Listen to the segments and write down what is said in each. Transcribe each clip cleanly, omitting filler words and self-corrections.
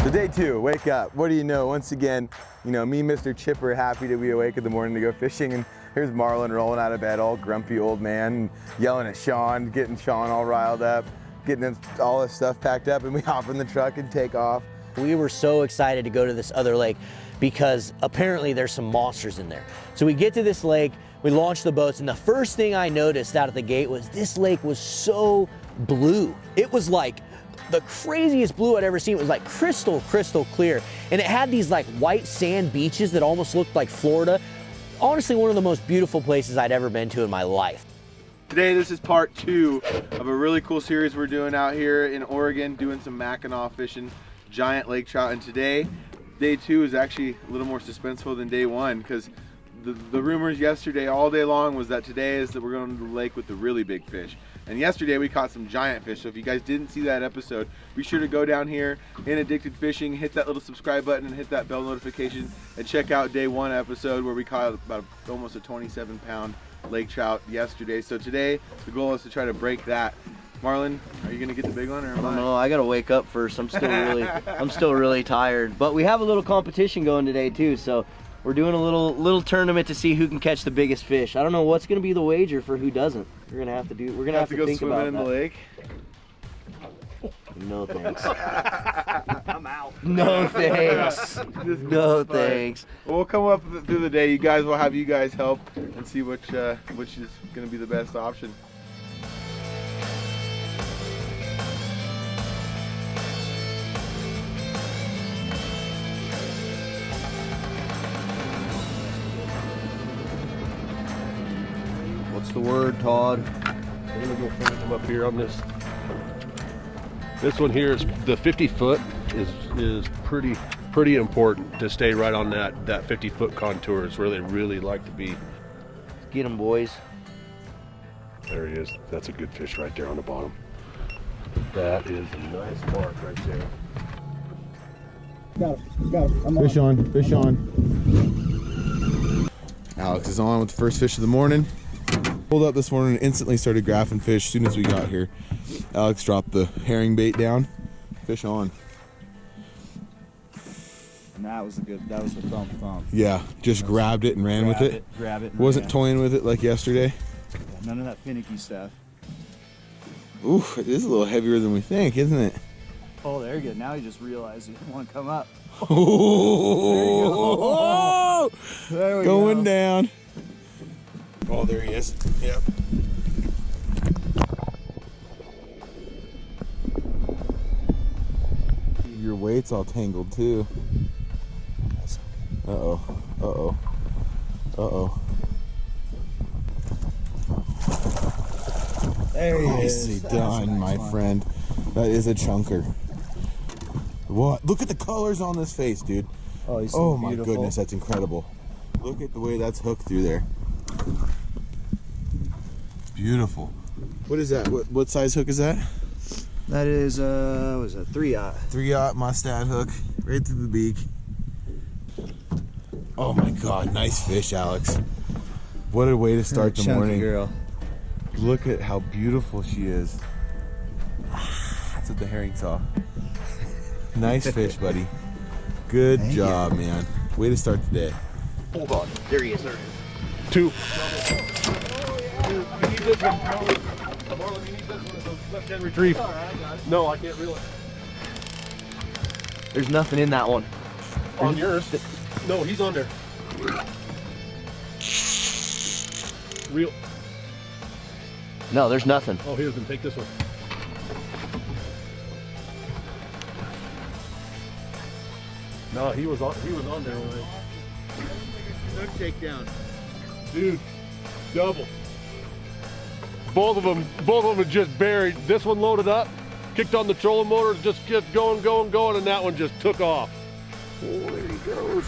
So day 2, wake up. What do you know? Once again, you know, me, Mr. Chipper, happy to be awake in the morning to go fishing, and here's Marlon rolling out of bed, all grumpy old man, yelling at Sean, getting Sean all riled up, getting all this stuff packed up, and we hop in the truck and take off. We were so excited to go to this other lake because apparently there's some monsters in there. So we get to this lake, we launch the boats, and the first thing I noticed out of the gate was this lake was so blue. It was like the craziest blue I'd ever seen. It was like crystal clear. And it had these like white sand beaches that almost looked like Florida. Honestly, one of the most beautiful places I'd ever been to in my life. Today, this is part 2 of a really cool series we're doing out here in Oregon, doing some mackinaw fishing, giant lake trout. And today, day 2 is actually a little more suspenseful than day 1, because the rumors yesterday all day long was that today is that we're going to the lake with the really big fish. And yesterday we caught some giant fish. So if you guys didn't see that episode, be sure to go down here in Addicted Fishing, hit that little subscribe button and hit that bell notification, and check out day 1 episode where we caught about almost a 27-pound lake trout yesterday. So today the goal is to try to break that. Marlon, are you gonna get the big one, or am I? No, I gotta wake up first. I'm still really tired. But we have a little competition going today too, so we're doing a little tournament to see who can catch the biggest fish. I don't know what's gonna be the wager for who doesn't. We're gonna have to go think swimming about in the lake. No thanks. I'm out. No thanks. No thanks. Well, we'll come up through the day. You guys will have you guys help and see which is gonna be the best option. What's the word, Todd? I'm gonna go find them up here on this. This one here is the 50-foot is pretty important to stay right on that 50-foot contour. Is where they really like to be. Get them, boys. There he is. That's a good fish right there on the bottom. That is a nice mark right there. Got him. Fish on, fish on. Alex is on with the first fish of the morning. Pulled up this morning and instantly started graphing fish as soon as we got here. Alex dropped the herring bait down. Fish on. And that was a thump. Yeah, just grabbed it and ran with it. Grab it. Wasn't toying with it like yesterday. None of that finicky stuff. Ooh, it is a little heavier than we think, isn't it? Oh, there you go. Now you just realize you want to come up. Oh, There we going go. down. Oh, there he is. Yep. Your weight's all tangled too. Uh-oh. Uh-oh. Uh-oh. There he Nicely is. done, my friend. That is a chunker. What? Look at the colors on this face, dude. Oh, he's so Oh my beautiful. goodness, that's incredible. Look at the way that's hooked through there. It's beautiful. What is that? What size hook is that? That is, what is that? 3-aught. 3-aught mustad hook, right through the beak. Oh my God, nice fish, Alex. What a way to start the Chunky morning. girl. Look at how beautiful she is. That's what the herring saw. Nice fish, buddy. Good job, man. Way to start the day. Hold on. There he is. There he is. 2. You need this one. Marlon, you need this one. It's a left-hand retrieve. No, I can't reel it. There's nothing in that one. On yours. No, he's on there. Reel. No, there's nothing. Oh, here, then take this one. No, he was on there already. Hook takedown. Dude, double. Both of them are just buried. This one loaded up, kicked on the trolling motor, just kept going, and that one just took off. Oh, there he goes.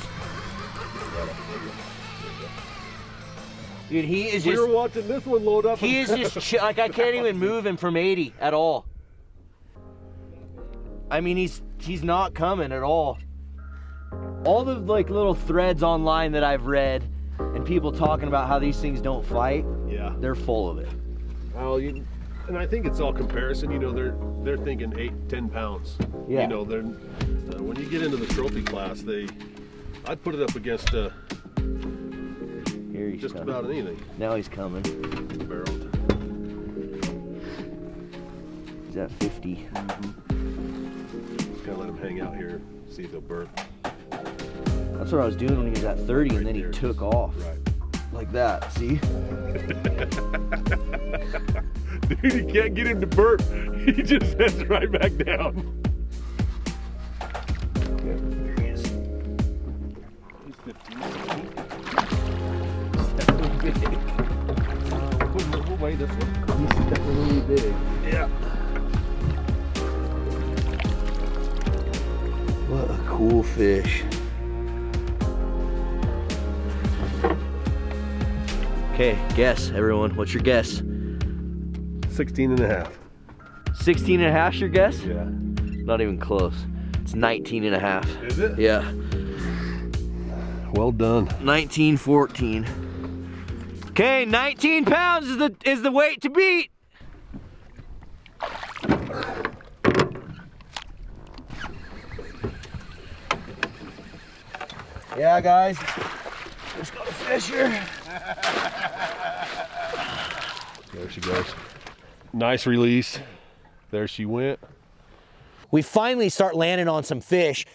Dude, he is We just... were watching this one load up. He is just like, I can't even move him from 80 at all. I mean, he's not coming at all. All the like little threads online that I've read and people talking about how these things don't fight, Yeah. they're full of it. Well, And I think it's all comparison. You know, they're thinking 8-10 pounds. Yeah. You know, they're when you get into the trophy class, I'd put it up against Here he's just coming. about anything. Now he's coming. Barreled. He's at 50. Just gotta let him hang out here, see if he'll burn. That's what I was doing when he was at 30, and then he took off. Right. Like that, see? Dude, you can't get him to burp. He just heads right back down. There he is. He's 15. He's definitely big. We'll weigh this one. He's definitely big. Yeah. What a cool fish. Okay, guess, everyone. What's your guess? 16 and a half. 16 and a half, your guess? Yeah. Not even close. It's 19 and a half. Is it? Yeah. Well done. 1914. Okay, 19 pounds is the weight to beat. Yeah, guys. Just got a fish here. There she goes. Nice release. There she went. We finally start landing on some fish.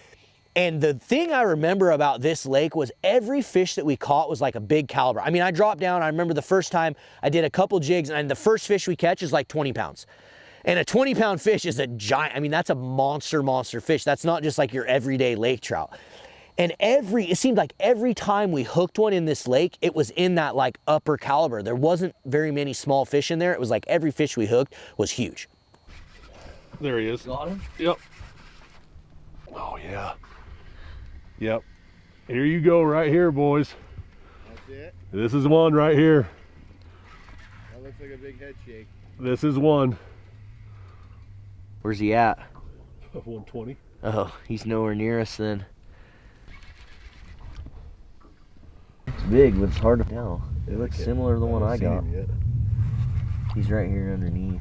And the thing I remember about this lake was every fish that we caught was like a big caliber. I mean, I dropped down, I remember the first time I did a couple jigs, and the first fish we catch is like 20 pounds. And a 20-pound fish is a giant, I mean, that's a monster fish. That's not just like your everyday lake trout. And it seemed like every time we hooked one in this lake, it was in that like upper caliber. There wasn't very many small fish in there. It was like every fish we hooked was huge. There he is. Got him? Yep. Oh, yeah. Yep. Here you go right here, boys. That's it. This is one right here. That looks like a big head shake. This is one. Where's he at? 120. Oh, he's nowhere near us then. It's big, but it's hard to tell. It looks similar to the one I got. He's right here underneath.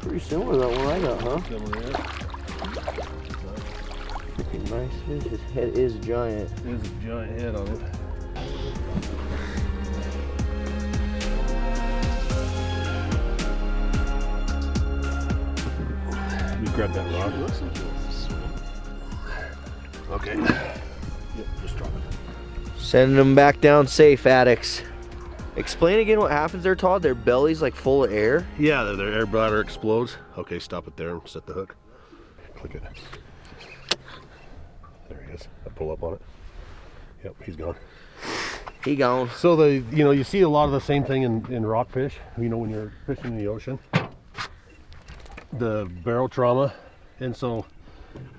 Pretty similar to that one I got, huh? Similar, yeah. Freaking nice fish. His head is giant. There's a giant head on it. Let me grab that rod. Okay. Yep, just drop it. Sending them back down safe, addicts. Explain again what happens there, Todd. Their belly's like full of air. Yeah, their air bladder explodes. Okay, stop it there and set the hook. Click it. There he is. I pull up on it. Yep, he's gone. He gone. So you see a lot of the same thing in rockfish. You know, when you're fishing in the ocean, the barrel trauma, and so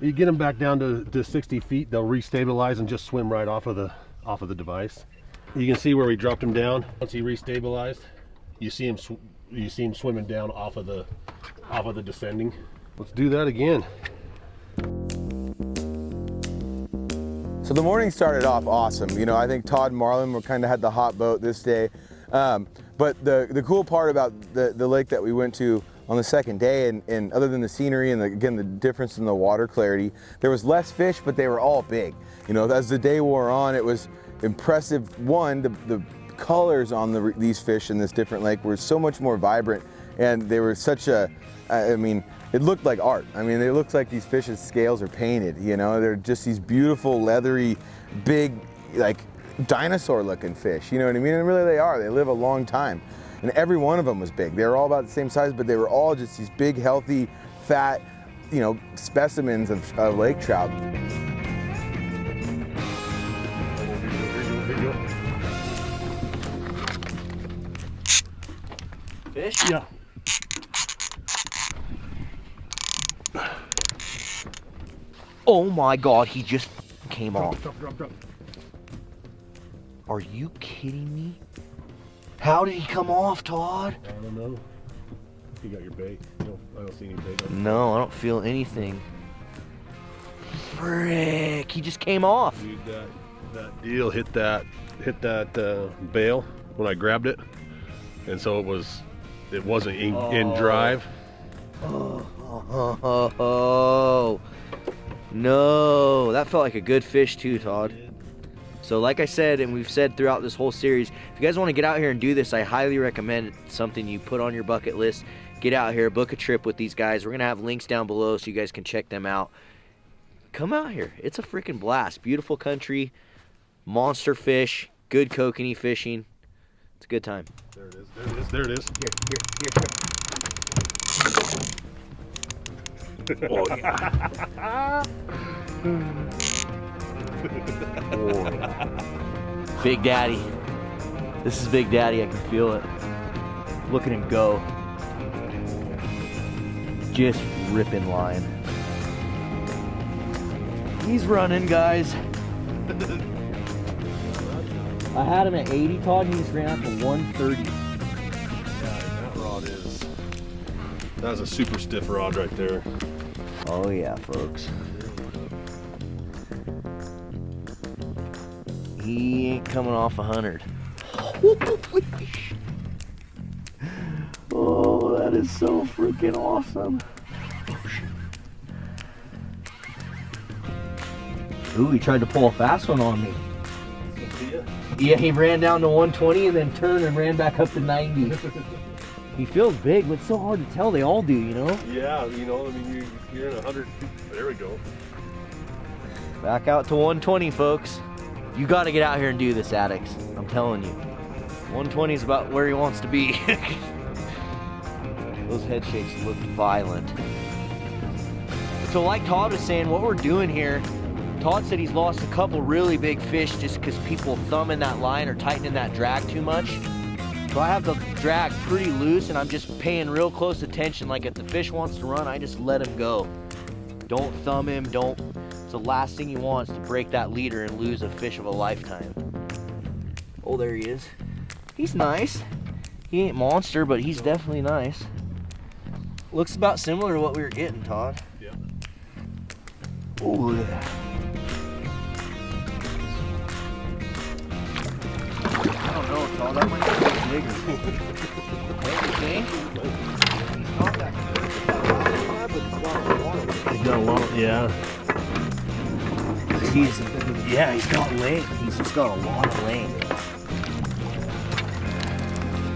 you get them back down to 60 feet, they'll restabilize and just swim right off of the device. You can see where we dropped him down. Once he restabilized, you see him swimming down off of the descending. Let's do that again. So the morning started off awesome. You know, I think Todd and Marlon were kind of had the hot boat this day. But the cool part about the lake that we went to on the second day, and other than the scenery and again the difference in the water clarity, there was less fish, but they were all big. You know, as the day wore on, it was impressive. One, the colors on these fish in this different lake were so much more vibrant, and they were such I mean, it looked like art. I mean, they looked like these fish's scales are painted, you know? They're just these beautiful, leathery, big, like dinosaur looking fish, you know what I mean? And really they are, they live a long time. And every one of them was big. They were all about the same size, but they were all just these big, healthy, fat, you know, specimens of lake trout. Fish? Yeah. Oh my God, he just came off. Drop. Are you kidding me? How did he come off, Todd? I don't know. You got your bait. No, I don't see any bait. No, I don't feel anything. Frick, he just came off. Dude, that deal hit that bail when I grabbed it, and so it wasn't in drive. Oh, no, that felt like a good fish too, Todd. So like I said, and we've said throughout this whole series, if you guys want to get out here and do this, I highly recommend it. It's something you put on your bucket list. Get out here, book a trip with these guys. We're gonna have links down below so you guys can check them out. Come out here, it's a freaking blast. Beautiful country, monster fish, good kokanee fishing. It's a good time. There it is, there it is, there it is. Here. Oh yeah. Oh, yeah. Big Daddy. This is Big Daddy, I can feel it. Look at him go. Just ripping line. He's running, guys. I had him at 80, Todd, and he just ran out to 130. Yeah, that rod is, that's a super stiff rod right there. Oh yeah, folks. He ain't coming off 100. Oh, that is so freaking awesome. Ooh, he tried to pull a fast one on me. Yeah, he ran down to 120 and then turned and ran back up to 90. He feels big, but it's so hard to tell. They all do, you know? Yeah, you know, I mean, you're in 100 feet. There we go. Back out to 120, folks. You got to get out here and do this, addicts. I'm telling you. 120 is about where he wants to be. Those head shakes look violent. So like Todd was saying, what we're doing here, Todd said he's lost a couple really big fish just because people thumbing that line or tightening that drag too much. So I have the drag pretty loose and I'm just paying real close attention. Like if the fish wants to run, I just let him go. Don't thumb him, don't. It's the last thing you want is to break that leader and lose a fish of a lifetime. Oh, there he is. He's nice. He ain't monster, but he's definitely nice. Looks about similar to what we were getting, Todd. Yeah. Oh, yeah. I don't know, Todd. That might be bigger. Hey, he's not that good. He's got a lot, yeah. He's got length. He's just got a lot of length.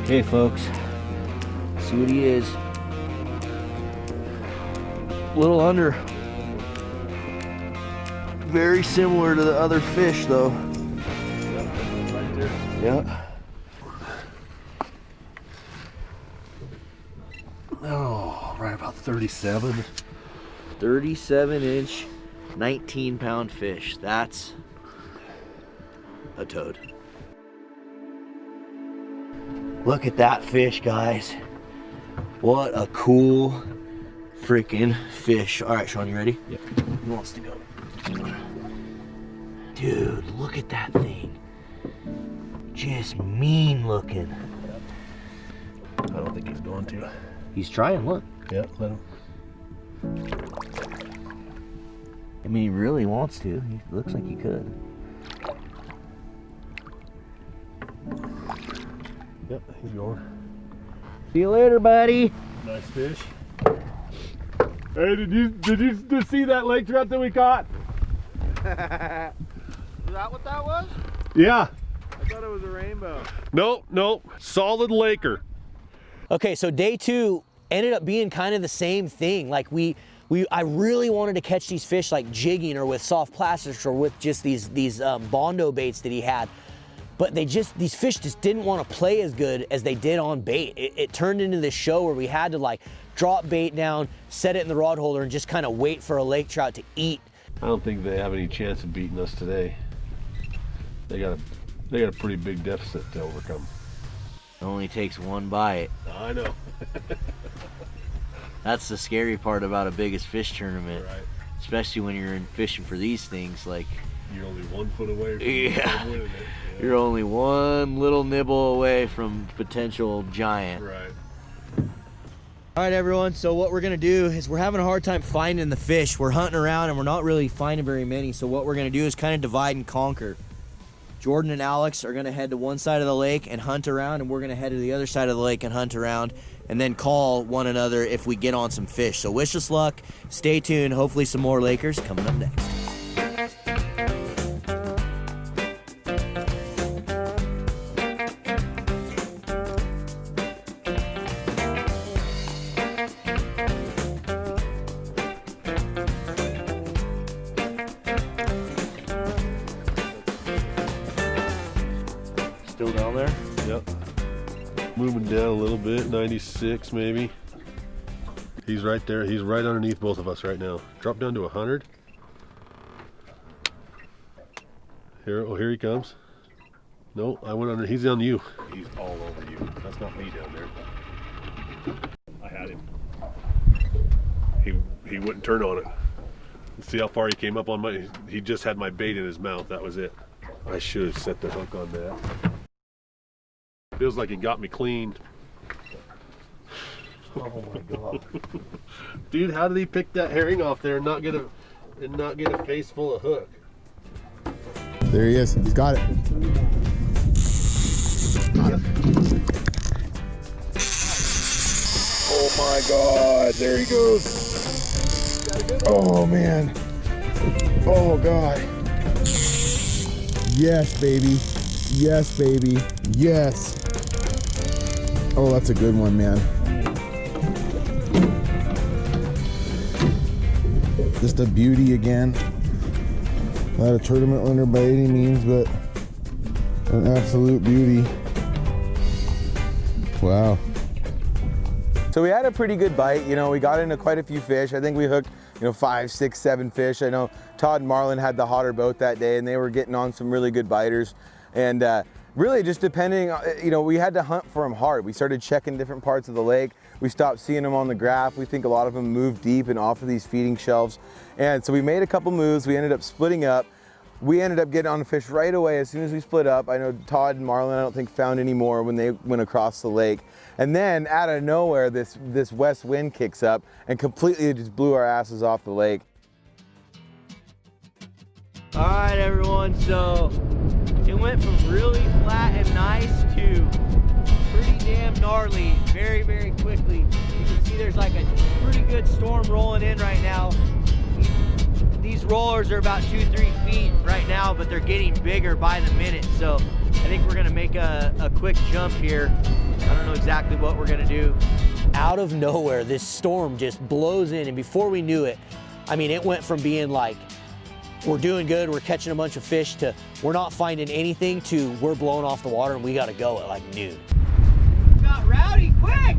Okay, folks. See what he is. A little under. Very similar to the other fish, though. Right there. Yeah. Oh, right about 37. 37-inch, 19-pound fish. That's a toad. Look at that fish, guys. What a cool freaking fish. All right, Sean, you ready? Yep. He wants to go. Dude, look at that thing. Just mean looking. I don't think he's going to. He's trying, look. Yeah, let him. I mean, he really wants to. He looks like he could. Yep, he's going. See you later, buddy. Nice fish. Hey, did you just see that lake trout that we caught? Is that what that was? Yeah. I thought it was a rainbow. Nope. Solid laker. Okay, so day 2 ended up being kind of the same thing. Like I really wanted to catch these fish like jigging or with soft plastics or with just these Bondo baits that he had. But these fish just didn't want to play as good as they did on bait. It turned into this show where we had to like drop bait down, set it in the rod holder and just kind of wait for a lake trout to eat. I don't think they have any chance of beating us today. They got a pretty big deficit to overcome. It only takes one bite. I know. That's the scary part about a biggest fish tournament. Right. Especially when you're in fishing for these things, like You're only 1 foot away from Yeah. winning it. Yeah. you're only one little nibble away from potential giant. Right. All right, everyone, so what we're gonna do is we're having a hard time finding the fish. We're hunting around and we're not really finding very many, so what we're gonna do is kind of divide and conquer. Jordan and Alex are gonna head to one side of the lake and hunt around, and we're gonna head to the other side of the lake and hunt around, and then call one another if we get on some fish. So wish us luck, stay tuned, hopefully some more Lakers coming up next. Still down there? Yep. Moving down a little bit, 96 maybe. He's right there. He's right underneath both of us right now. Drop down to 100. Here, oh, here he comes. No, I went under. He's on you. He's all over you. That's not me down there. I had him. He wouldn't turn on it. See how far he came up on my. He just had my bait in his mouth. That was it. I should have set the hook on that. Feels like he got me cleaned. Oh my God. Dude, how did he pick that herring off there and not get a face full of hook? There he is. He's got it. Oh my God. There he goes. Oh man. Oh God. Yes, baby. Yes, baby. Yes. Oh, that's a good one, man. Just a beauty again. Not a tournament winner by any means, but an absolute beauty. Wow. So we had a pretty good bite. You know, we got into quite a few fish. I think we hooked, 5, 6, 7 fish. I know Todd and Marlon had the hotter boat that day, and they were getting on some really good biters. And really just depending, we had to hunt for them hard. We started checking different parts of the lake. We stopped seeing them on the graph. We think a lot of them moved deep and off of these feeding shelves. And so we made a couple moves. We ended up splitting up. We ended up getting on the fish right away as soon as we split up. I know Todd and Marlon, I don't think, found any more when they went across the lake. And then out of nowhere, this west wind kicks up and completely just blew our asses off the lake. All right, everyone, so it went from really flat and nice to pretty damn gnarly very, very quickly. You can see there's like a pretty good storm rolling in right now. These rollers are about 2-3 feet right now, but they're getting bigger by the minute. So I think we're gonna make a quick jump here. I don't know exactly what we're gonna do. Out of nowhere, this storm just blows in, and before we knew it, I mean, it went from being like, we're doing good, we're catching a bunch of fish, to we're not finding anything, to we're blowing off the water and we gotta go at like noon. Got rowdy quick!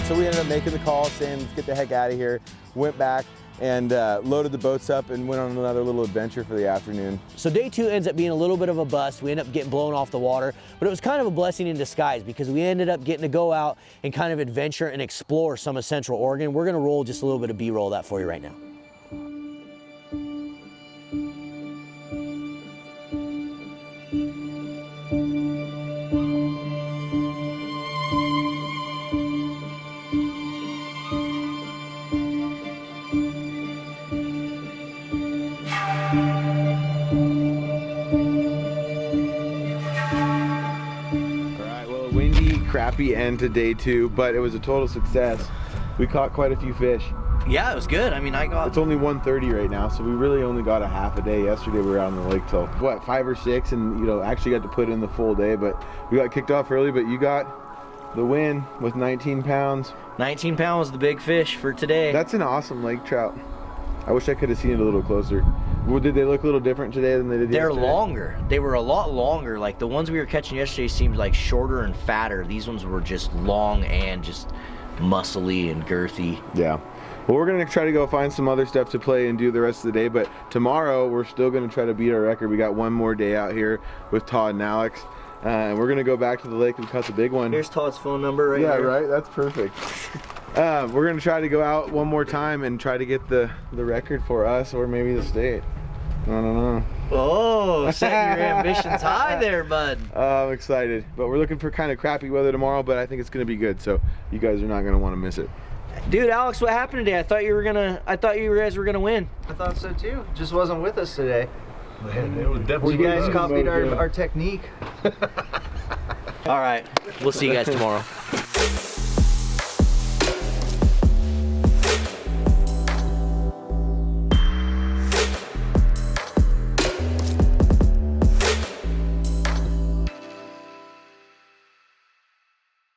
So we ended up making the call saying, let's get the heck out of here. Went back and loaded the boats up and went on another little adventure for the afternoon. So day 2 ends up being a little bit of a bust. We end up getting blown off the water, but it was kind of a blessing in disguise because we ended up getting to go out and kind of adventure and explore some of Central Oregon. We're gonna roll just a little bit of B-roll of that for you right now. Crappy end to day 2, but it was a total success. We caught quite a few fish. Yeah, it was good. I mean, It's only 1:30 right now, so we really only got a half a day. Yesterday we were out on the lake till, 5 or 6, and actually got to put in the full day, but we got kicked off early, but you got the win with 19 pounds. 19 pounds, the big fish for today. That's an awesome lake trout. I wish I could have seen it a little closer. Well, did they look a little different today than they did yesterday? They're longer. They were a lot longer. Like the ones we were catching yesterday seemed like shorter and fatter. These ones were just long and just muscly and girthy. Yeah. Well, we're gonna try to go find some other stuff to play and do the rest of the day, but tomorrow we're still gonna try to beat our record. We got one more day out here with Todd and Alex. And we're gonna go back to the lake and cut the big one. Here's Todd's phone number right here. Yeah, right? That's perfect. We're gonna try to go out one more time and try to get the record for us, or maybe the state. I don't know. Oh, setting your ambitions high there, bud. I'm excited, but we're looking for kind of crappy weather tomorrow, but I think it's gonna be good, so you guys are not gonna want to miss it. Dude, Alex, what happened today? I thought you guys were gonna win. I thought so too. Just wasn't with us today. Man, it was definitely You guys good. copied our technique. All right, we'll see you guys tomorrow.